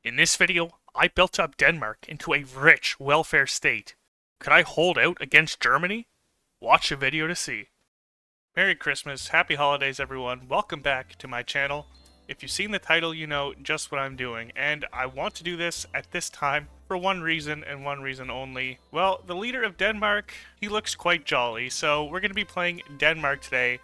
In this video, I built up Denmark into a rich welfare state. Could I hold out against Germany? Watch the video to see. Merry Christmas, Happy Holidays everyone, welcome back to my channel. If you've seen the title, you know just what I'm doing, and I want to do this at this time for one reason and one reason only. Well, the leader of Denmark, he looks quite jolly, so we're going to be playing Denmark today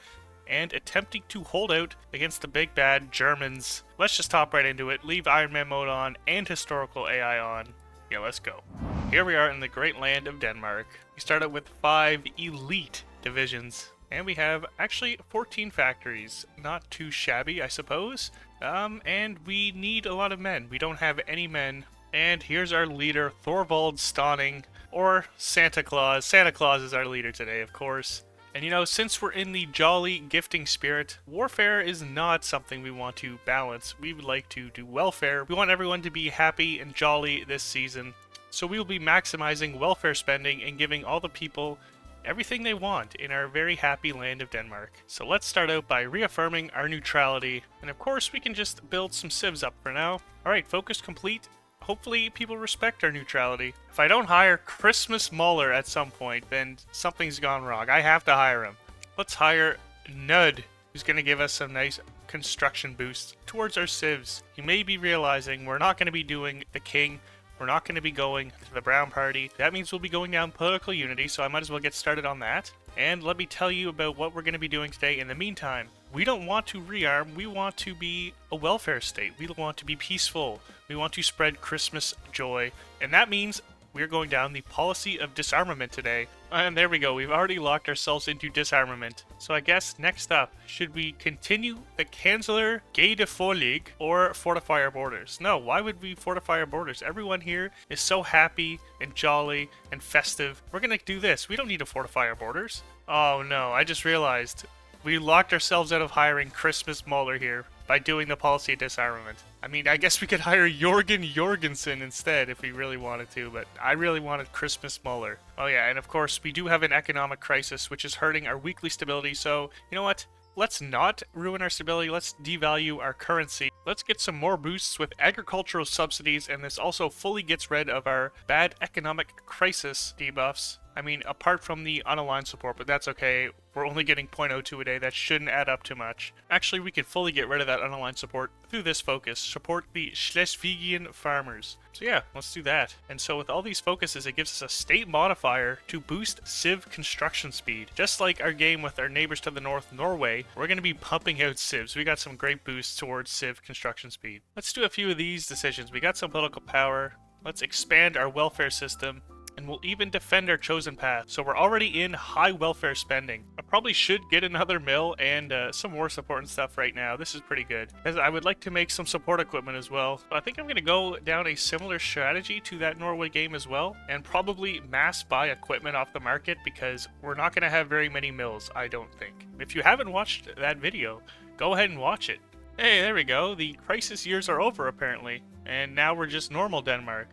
and attempting to hold out against the big bad Germans. Let's just hop right into it, leave Iron Man mode on and historical AI on. Yeah, let's go. Here we are in the great land of Denmark. We start out with 5 elite divisions. And we have actually 14 factories. Not too shabby, I suppose. And we need a lot of men. We don't have any men. And here's our leader, Thorvald Stauning, or Santa Claus. Santa Claus is our leader today, of course. And you know, since we're in the jolly gifting spirit, warfare is not something we want to balance. We would like to do welfare. We want everyone to be happy and jolly this season. So we will be maximizing welfare spending and giving all the people everything they want in our very happy land of Denmark. So let's start out by reaffirming our neutrality. And of course, we can just build some civs up for now. Alright, focus complete. Hopefully people respect our neutrality. If I don't hire Christmas Muller at some point, then something's gone wrong. I have to hire him. Let's hire Nud, who's going to give us some nice construction boosts towards our civs. You may be realizing we're not going to be doing the king. We're not going to be going to the Brown Party. That means we'll be going down political unity, so I might as well get started on that. And let me tell you about what we're going to be doing today. In the meantime, we don't want to rearm. We want to be a welfare state. We want to be peaceful. We want to spread Christmas joy. And that means we're going down the policy of disarmament today. And there we go. We've already locked ourselves into disarmament. So I guess next up, should we continue the Kanzler Gadeforlig or fortify our borders? No, why would we fortify our borders? Everyone here is so happy and jolly and festive. We're going to do this. We don't need to fortify our borders. Oh no, I just realized we locked ourselves out of hiring Christmas Muller here by doing the policy of disarmament. I mean, I guess we could hire Jorgen Jorgensen instead if we really wanted to, but I really wanted Christmas Muller. Oh yeah, and of course, we do have an economic crisis, which is hurting our weekly stability, so, you know what? Let's not ruin our stability, let's devalue our currency. Let's get some more boosts with agricultural subsidies, and this also fully gets rid of our bad economic crisis debuffs. I mean, apart from the unaligned support, but that's okay. We're only getting 0.02 a day. That shouldn't add up too much. Actually, we could fully get rid of that unaligned support through this focus. Support the Schleswigian farmers. So yeah, let's do that. And so with all these focuses, it gives us a state modifier to boost civ construction speed. Just like our game with our neighbors to the north, Norway, we're going to be pumping out civs. We got some great boosts towards civ construction speed. Let's do a few of these decisions. We got some political power. Let's expand our welfare system. And we'll even defend our chosen path. So we're already in high welfare spending. I probably should get another mill and some war support and stuff right now. This is pretty good. As I would like to make some support equipment as well. But I think I'm going to go down a similar strategy to that Norway game as well. And probably mass buy equipment off the market because we're not going to have very many mills, I don't think. If you haven't watched that video, go ahead and watch it. Hey, there we go. The crisis years are over apparently. And now we're just normal Denmark.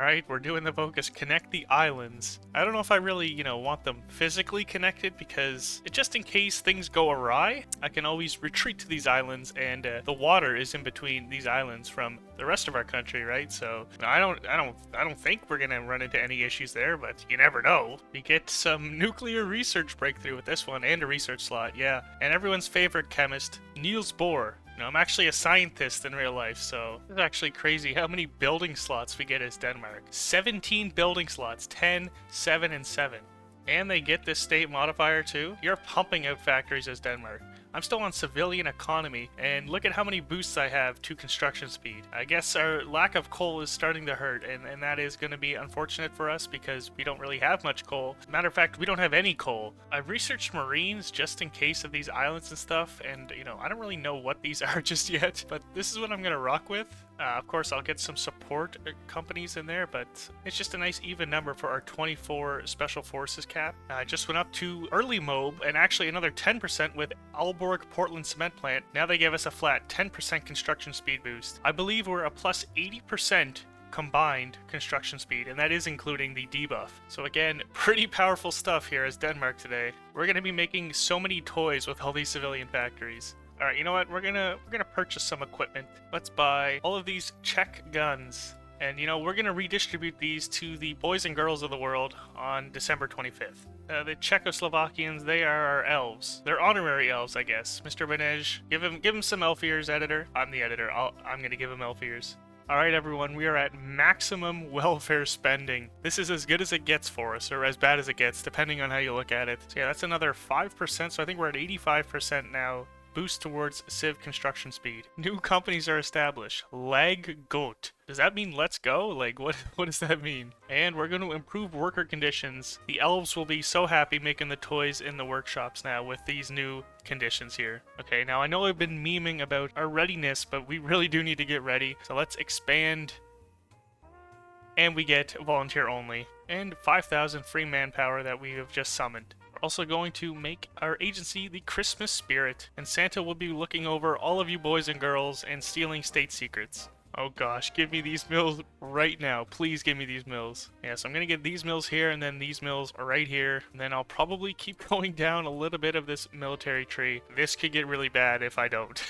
Alright, we're doing the focus, connect the islands. I don't know if I really, want them physically connected because just in case things go awry, I can always retreat to these islands and the water is in between these islands from the rest of our country, right? So I don't think we're gonna run into any issues there, but you never know. We get some nuclear research breakthrough with this one and a research slot, yeah. And everyone's favorite chemist, Niels Bohr. I'm actually a scientist in real life, so it's actually crazy how many building slots we get as Denmark. 17 building slots, 10, 7, and 7. And they get this state modifier too. You're pumping out factories as Denmark. I'm still on civilian economy, and look at how many boosts I have to construction speed. I guess our lack of coal is starting to hurt, and that is going to be unfortunate for us because we don't really have much coal. Matter of fact, we don't have any coal. I've researched marines just in case of these islands and stuff, and, I don't really know what these are just yet, but this is what I'm going to rock with. Of course, I'll get some support companies in there, but it's just a nice even number for our 24 Special Forces cap. I just went up to early MOB, and actually another 10% with Aalborg Portland Cement Plant. Now they gave us a flat 10% construction speed boost. I believe we're a plus 80% combined construction speed, and that is including the debuff. So again, pretty powerful stuff here as Denmark today. We're going to be making so many toys with all these civilian factories. All right, you know what? We're gonna purchase some equipment. Let's buy all of these Czech guns. And, you know, we're going to redistribute these to the boys and girls of the world on December 25th. The Czechoslovakians, they are our elves. They're honorary elves, I guess. Mr. Benej, give him some elf ears, editor. I'm the editor. I'm going to give him elf ears. All right, everyone, we are at maximum welfare spending. This is as good as it gets for us, or as bad as it gets, depending on how you look at it. So yeah, that's another 5%, so I think we're at 85% now. Boost towards civ construction speed. New companies are established. Lag goat. Does that mean let's go? Like, what does that mean? And we're going to improve worker conditions. The elves will be so happy making the toys in the workshops now with these new conditions here. Okay, now I know I've been memeing about our readiness, but we really do need to get ready. So let's expand. And we get volunteer only. And 5,000 free manpower that we have just summoned. Also going to make our agency the Christmas Spirit, and Santa will be looking over all of you boys and girls and stealing state secrets. Oh gosh, give me these mills right now. Please give me these mills. Yeah, so I'm going to get these mills here and then these mills right here. And then I'll probably keep going down a little bit of this military tree. This could get really bad if I don't.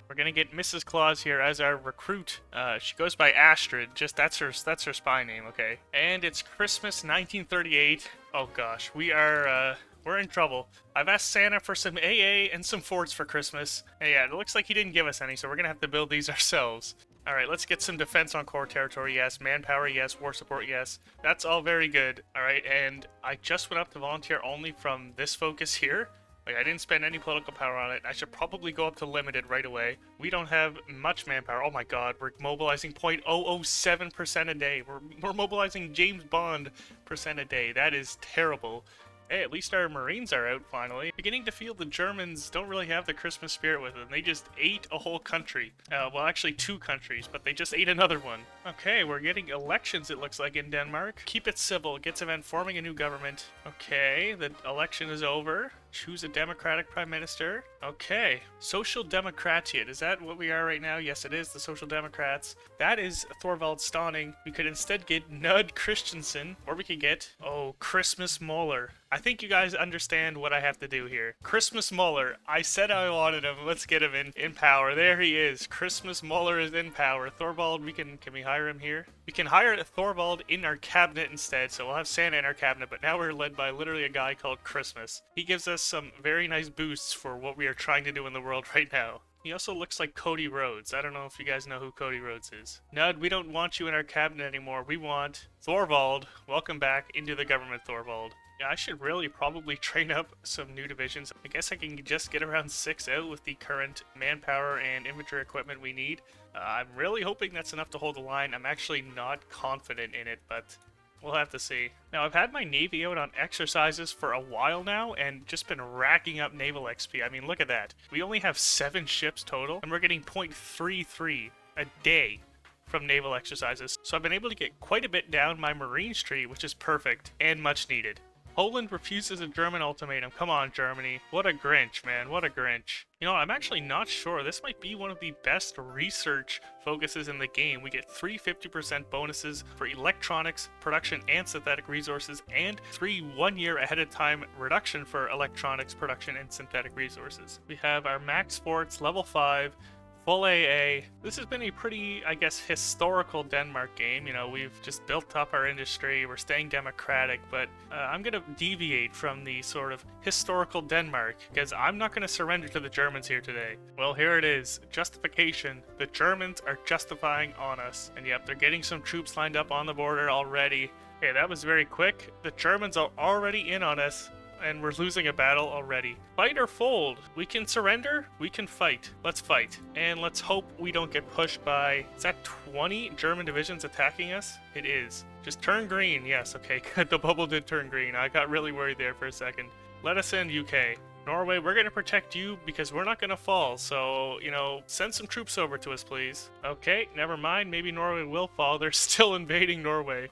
We're going to get Mrs. Claus here as our recruit. She goes by Astrid. Just that's her spy name, okay? And it's Christmas 1938. Oh gosh, we're in trouble. I've asked Santa for some AA and some forts for Christmas. And yeah, it looks like he didn't give us any, so we're going to have to build these ourselves. Alright, let's get some defense on core territory, yes. Manpower, yes. War support, yes. That's all very good. Alright, and I just went up to volunteer only from this focus here. Like, I didn't spend any political power on it. I should probably go up to limited right away. We don't have much manpower. Oh my god, we're mobilizing 0.007% a day. We're mobilizing James Bond % a day. That is terrible. Hey, at least our Marines are out finally. Beginning to feel the Germans don't really have the Christmas spirit with them. They just ate a whole country. Well, actually 2 countries, but they just ate another one. Okay, we're getting elections, it looks like, in Denmark. Keep it civil. Get event forming a new government. Okay, the election is over. Choose a democratic prime minister. Okay. Social Democratia. Is that what we are right now? Yes, it is. The Social Democrats. That is Thorvald Stauning. We could instead get Nud Christensen. Or we could get, Christmas Moller. I think you guys understand what I have to do here. Christmas Moller. I said I wanted him. Let's get him in power. There he is. Christmas Moller is in power. Thorvald, can we hire him here? We can hire Thorvald in our cabinet instead, so we'll have Santa in our cabinet, but now we're led by literally a guy called Christmas. He gives us some very nice boosts for what we are trying to do in the world right now. He also looks like Cody Rhodes. I don't know if you guys know who Cody Rhodes is. Nud, we don't want you in our cabinet anymore. We want Thorvald. Welcome back into the government, Thorvald. Yeah, I should really probably train up some new divisions. I guess I can just get around 6 out with the current manpower and infantry equipment we need. I'm really hoping that's enough to hold the line. I'm actually not confident in it, but we'll have to see. Now, I've had my Navy out on exercises for a while now and just been racking up naval XP. I mean, look at that. We only have 7 ships total, and we're getting 0.33 a day from naval exercises. So I've been able to get quite a bit down my Marines tree, which is perfect and much needed. Poland refuses a German ultimatum. Come on, Germany. What a Grinch, man. What a Grinch. You know, I'm actually not sure. This might be one of the best research focuses in the game. We get 3 50% bonuses for electronics, production, and synthetic resources, and 3 1-year ahead of time reduction for electronics, production, and synthetic resources. We have our max forts, level 5, full AA. This has been a pretty, I guess, historical Denmark game. You know, we've just built up our industry, we're staying democratic, but I'm going to deviate from the sort of historical Denmark, because I'm not going to surrender to the Germans here today. Well, here it is. Justification. The Germans are justifying on us. And yep, they're getting some troops lined up on the border already. Okay, that was very quick. The Germans are already in on us, and we're losing a battle already. Fight or fold? We can surrender, we can fight. Let's fight. And let's hope we don't get pushed by, is that 20 German divisions attacking us? It is. Just turn green. Yes, okay, the bubble did turn green. I got really worried there for a second. Let us in, UK. Norway, we're gonna protect you because we're not gonna fall, so, you know, send some troops over to us, please. Okay, never mind, maybe Norway will fall. They're still invading Norway.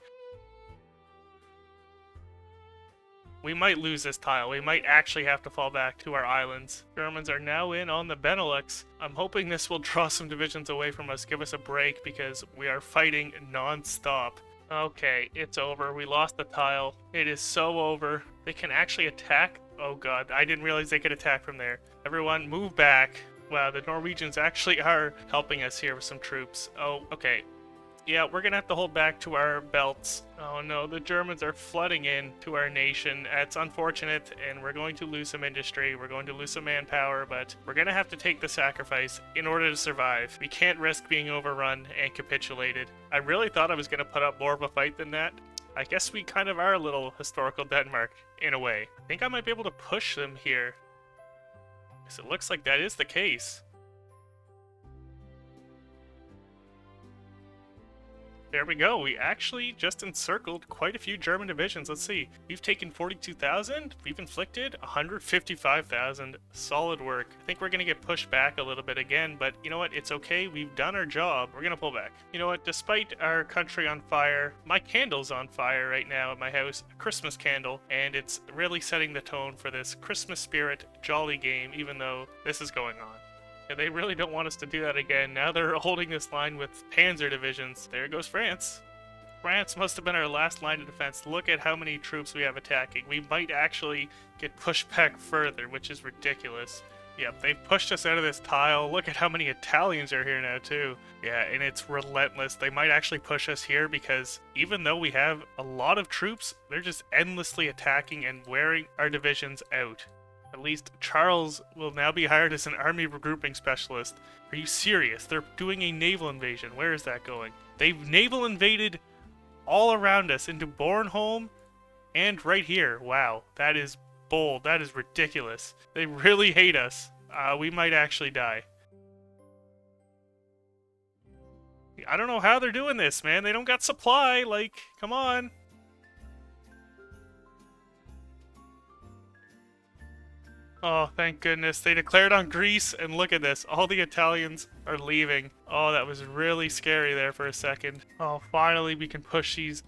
We might lose this tile. We might actually have to fall back to our islands. Germans are now in on the Benelux. I'm hoping this will draw some divisions away from us, give us a break, because we are fighting non-stop. Okay, it's over. We lost the tile. It is so over. They can actually attack. Oh god, I didn't realize they could attack from there. Everyone, move back. Wow, the Norwegians actually are helping us here with some troops. Oh, okay. Yeah, we're gonna have to hold back to our belts. Oh no, the Germans are flooding in to our nation. It's unfortunate, and we're going to lose some industry, we're going to lose some manpower, but we're gonna have to take the sacrifice in order to survive. We can't risk being overrun and capitulated. I really thought I was gonna put up more of a fight than that. I guess we kind of are a little historical Denmark, in a way. I think I might be able to push them here. Because it looks like that is the case. There we go. We actually just encircled quite a few German divisions. Let's see. We've taken 42,000. We've inflicted 155,000. Solid work. I think we're going to get pushed back a little bit again, but you know what? It's okay. We've done our job. We're going to pull back. You know what? Despite our country on fire, my candle's on fire right now at my house. A Christmas candle, and it's really setting the tone for this Christmas spirit jolly game, even though this is going on. Yeah, they really don't want us to do that again. Now they're holding this line with panzer divisions. There goes France. France must have been our last line of defense. Look at how many troops we have attacking. We might actually get pushed back further, which is ridiculous. Yep, they've pushed us out of this tile. Look at how many Italians are here now, too. Yeah, and it's relentless. They might actually push us here because even though we have a lot of troops, they're just endlessly attacking and wearing our divisions out. At least Charles will now be hired as an army regrouping specialist. Are you serious? They're doing a naval invasion. Where is that going? They've naval invaded all around us into Bornholm and right here. Wow, that is bold. That is ridiculous. They really hate us. We might actually die. I don't know how they're doing this, man. They don't got supply. Like, come on. Oh, thank goodness. They declared on Greece, and look at this. All the Italians are leaving. Oh, that was really scary there for a second. Oh, finally we can push these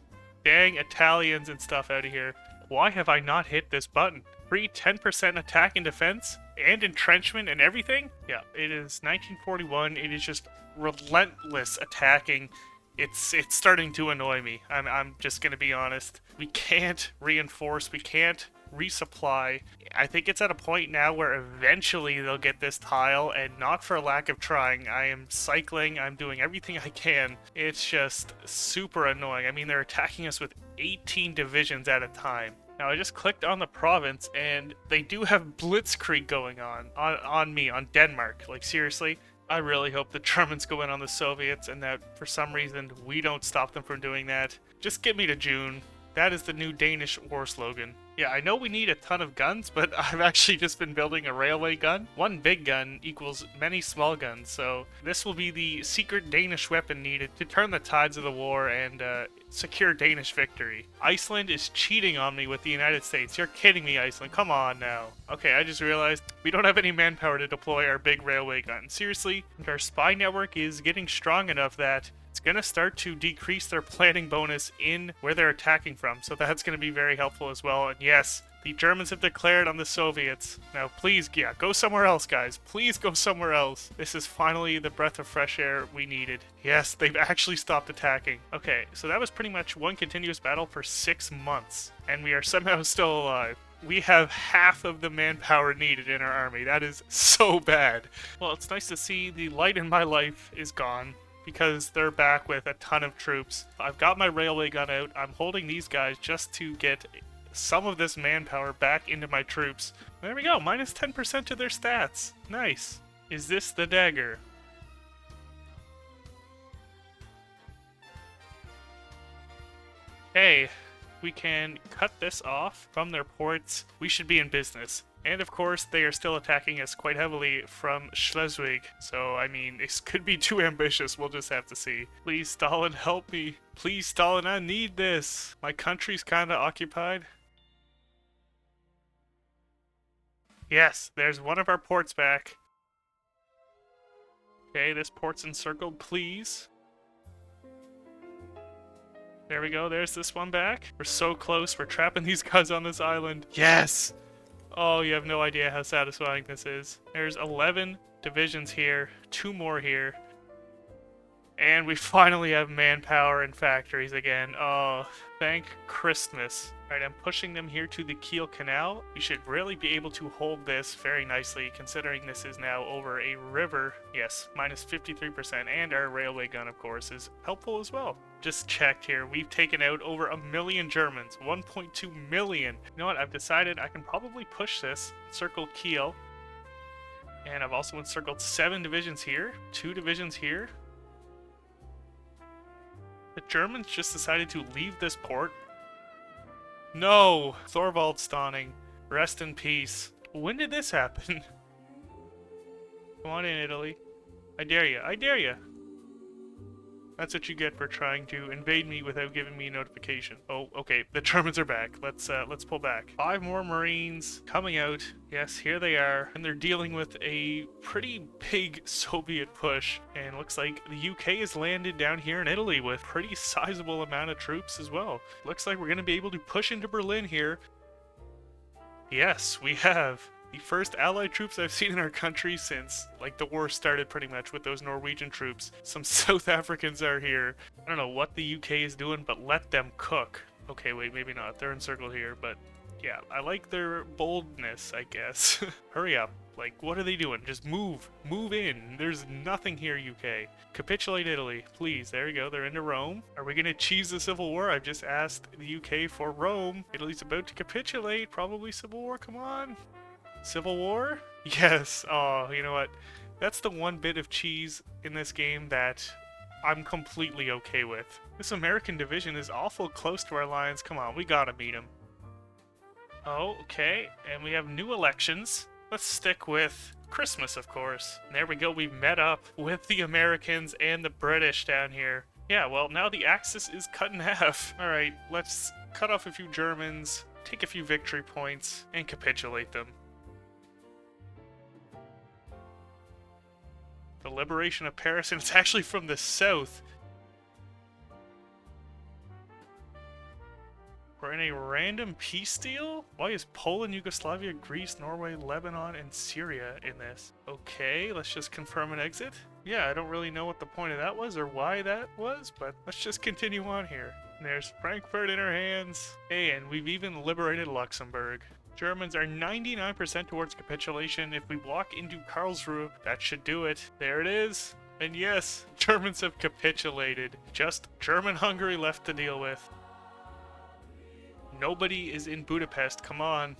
dang Italians and stuff out of here. Why have I not hit this button? Free 10% attack and defense, and entrenchment and everything? Yeah, it is 1941. It is just relentless attacking. It's starting to annoy me. I'm just gonna be honest. We can't reinforce. We can't resupply. I think it's at a point now where eventually they'll get this tile, and not for lack of trying. I am cycling, I'm doing everything I can. It's just super annoying. I mean, they're attacking us with 18 divisions at a time. Now, I just clicked on the province, and they do have blitzkrieg going on me, on Denmark. Like, seriously? I really hope the Germans go in on the Soviets, and that, for some reason, we don't stop them from doing that. Just get me to June. That is the new Danish war slogan. Yeah, I know we need a ton of guns, but I've actually just been building a railway gun. One big gun equals many small guns, so this will be the secret Danish weapon needed to turn the tides of the war and secure Danish victory. Iceland is cheating on me with the United States. You're kidding me, Iceland. Come on now. Okay, I just realized we don't have any manpower to deploy our big railway gun. Seriously, our spy network is getting strong enough that it's going to start to decrease their planning bonus in where they're attacking from, so that's going to be very helpful as well. And yes, the Germans have declared on the Soviets. Now please, yeah, go somewhere else, guys. Please go somewhere else. This is finally the breath of fresh air we needed. Yes, they've actually stopped attacking. Okay, so that was pretty much one continuous battle for 6 months, and we are somehow still alive. We have half of the manpower needed in our army. That is so bad. Well, it's nice to see the light in my life is gone, because they're back with a ton of troops. I've got my railway gun out. I'm holding these guys just to get some of this manpower back into my troops. There we go, minus 10% to their stats. Nice. Is this the dagger? Hey, we can cut this off from their ports. We should be in business. And of course, they are still attacking us quite heavily from Schleswig. So, I mean, this could be too ambitious. We'll just have to see. Please, Stalin, help me. Please, Stalin, I need this. My country's kinda occupied. Yes, there's one of our ports back. Okay, this port's encircled, please. There we go, there's this one back. We're so close, we're trapping these guys on this island. Yes! Oh, you have no idea how satisfying this is. There's 11 divisions here, 2 more here. And we finally have manpower in factories again. Oh, thank Christmas. Alright, I'm pushing them here to the Kiel Canal. We should really be able to hold this very nicely, considering this is now over a river. Yes, minus 53%, and our railway gun, of course, is helpful as well. Just checked here. We've taken out over 1 million Germans. 1.2 million. You know what? I've decided I can probably push this. Circle Kiel. And I've also encircled 7 divisions here. 2 divisions here. The Germans just decided to leave this port. No! Thorvald Stonning. Rest in peace. When did this happen? Come on in, Italy. I dare you. I dare you. That's what you get for trying to invade me without giving me a notification. Oh, okay. The Germans are back. Let's pull back. 5 more Marines coming out. Yes, here they are. And they're dealing with a pretty big Soviet push. And looks like the UK has landed down here in Italy with pretty sizable amount of troops as well. Looks like we're going to be able to push into Berlin here. Yes, we have. The first Allied troops I've seen in our country since, like, the war started pretty much with those Norwegian troops. Some South Africans are here. I don't know what the UK is doing, but let them cook. Okay, wait, maybe not. They're encircled here, but yeah, I like their boldness, I guess. Hurry up. Like, what are they doing? Just move. Move in. There's nothing here, UK. Capitulate Italy. Please. There you go. They're into Rome. Are we going to cheese the Civil War? I've just asked the UK for Rome. Italy's about to capitulate. Probably Civil War. Come on. Civil War? Yes. Oh, you know what? That's the one bit of cheese in this game that I'm completely okay with. This American division is awful close to our lines. Come on, we gotta meet them. Oh, okay. And we have new elections. Let's stick with Christmas, of course. And there we go. We've met up with the Americans and the British down here. Yeah, well, now the Axis is cut in half. Alright, let's cut off a few Germans, take a few victory points, and capitulate them. The liberation of Paris, and it's actually from the south. We're in a random peace deal? Why is Poland, Yugoslavia, Greece, Norway, Lebanon, and Syria in this? Okay, let's just confirm an exit. Yeah, I don't really know what the point of that was or why that was, but let's just continue on here. And there's Frankfurt in our hands. Hey, and we've even liberated Luxembourg. Germans are 99% towards capitulation. If we walk into Karlsruhe, that should do it. There it is. And yes, Germans have capitulated. Just German-Hungary left to deal with. Nobody is in Budapest. Come on.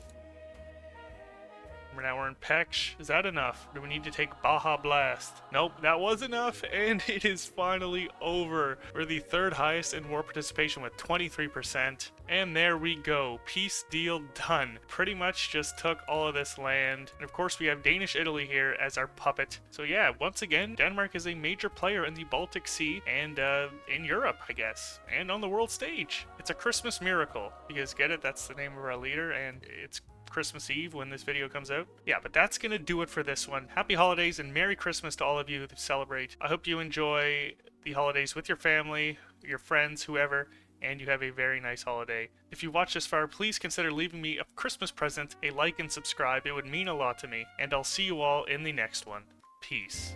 Now we're in Pech. Is that enough? Do we need to take Baja Blast? Nope, that was enough, and it is finally over. We're the 3rd highest in war participation with 23%. And there we go. Peace deal done. Pretty much just took all of this land. And of course we have Danish Italy here as our puppet. So yeah, once again, Denmark is a major player in the Baltic Sea and in Europe, I guess. And on the world stage. It's a Christmas miracle. You guys get it? That's the name of our leader, and it's Christmas Eve when this video comes out. Yeah, but that's gonna do it for this one. Happy holidays and Merry Christmas to all of you who celebrate. I hope you enjoy the holidays with your family, your friends, whoever, and you have a very nice holiday. If you watched this far, please consider leaving me a Christmas present, a like and subscribe. It would mean a lot to me. And I'll see you all in the next one. Peace.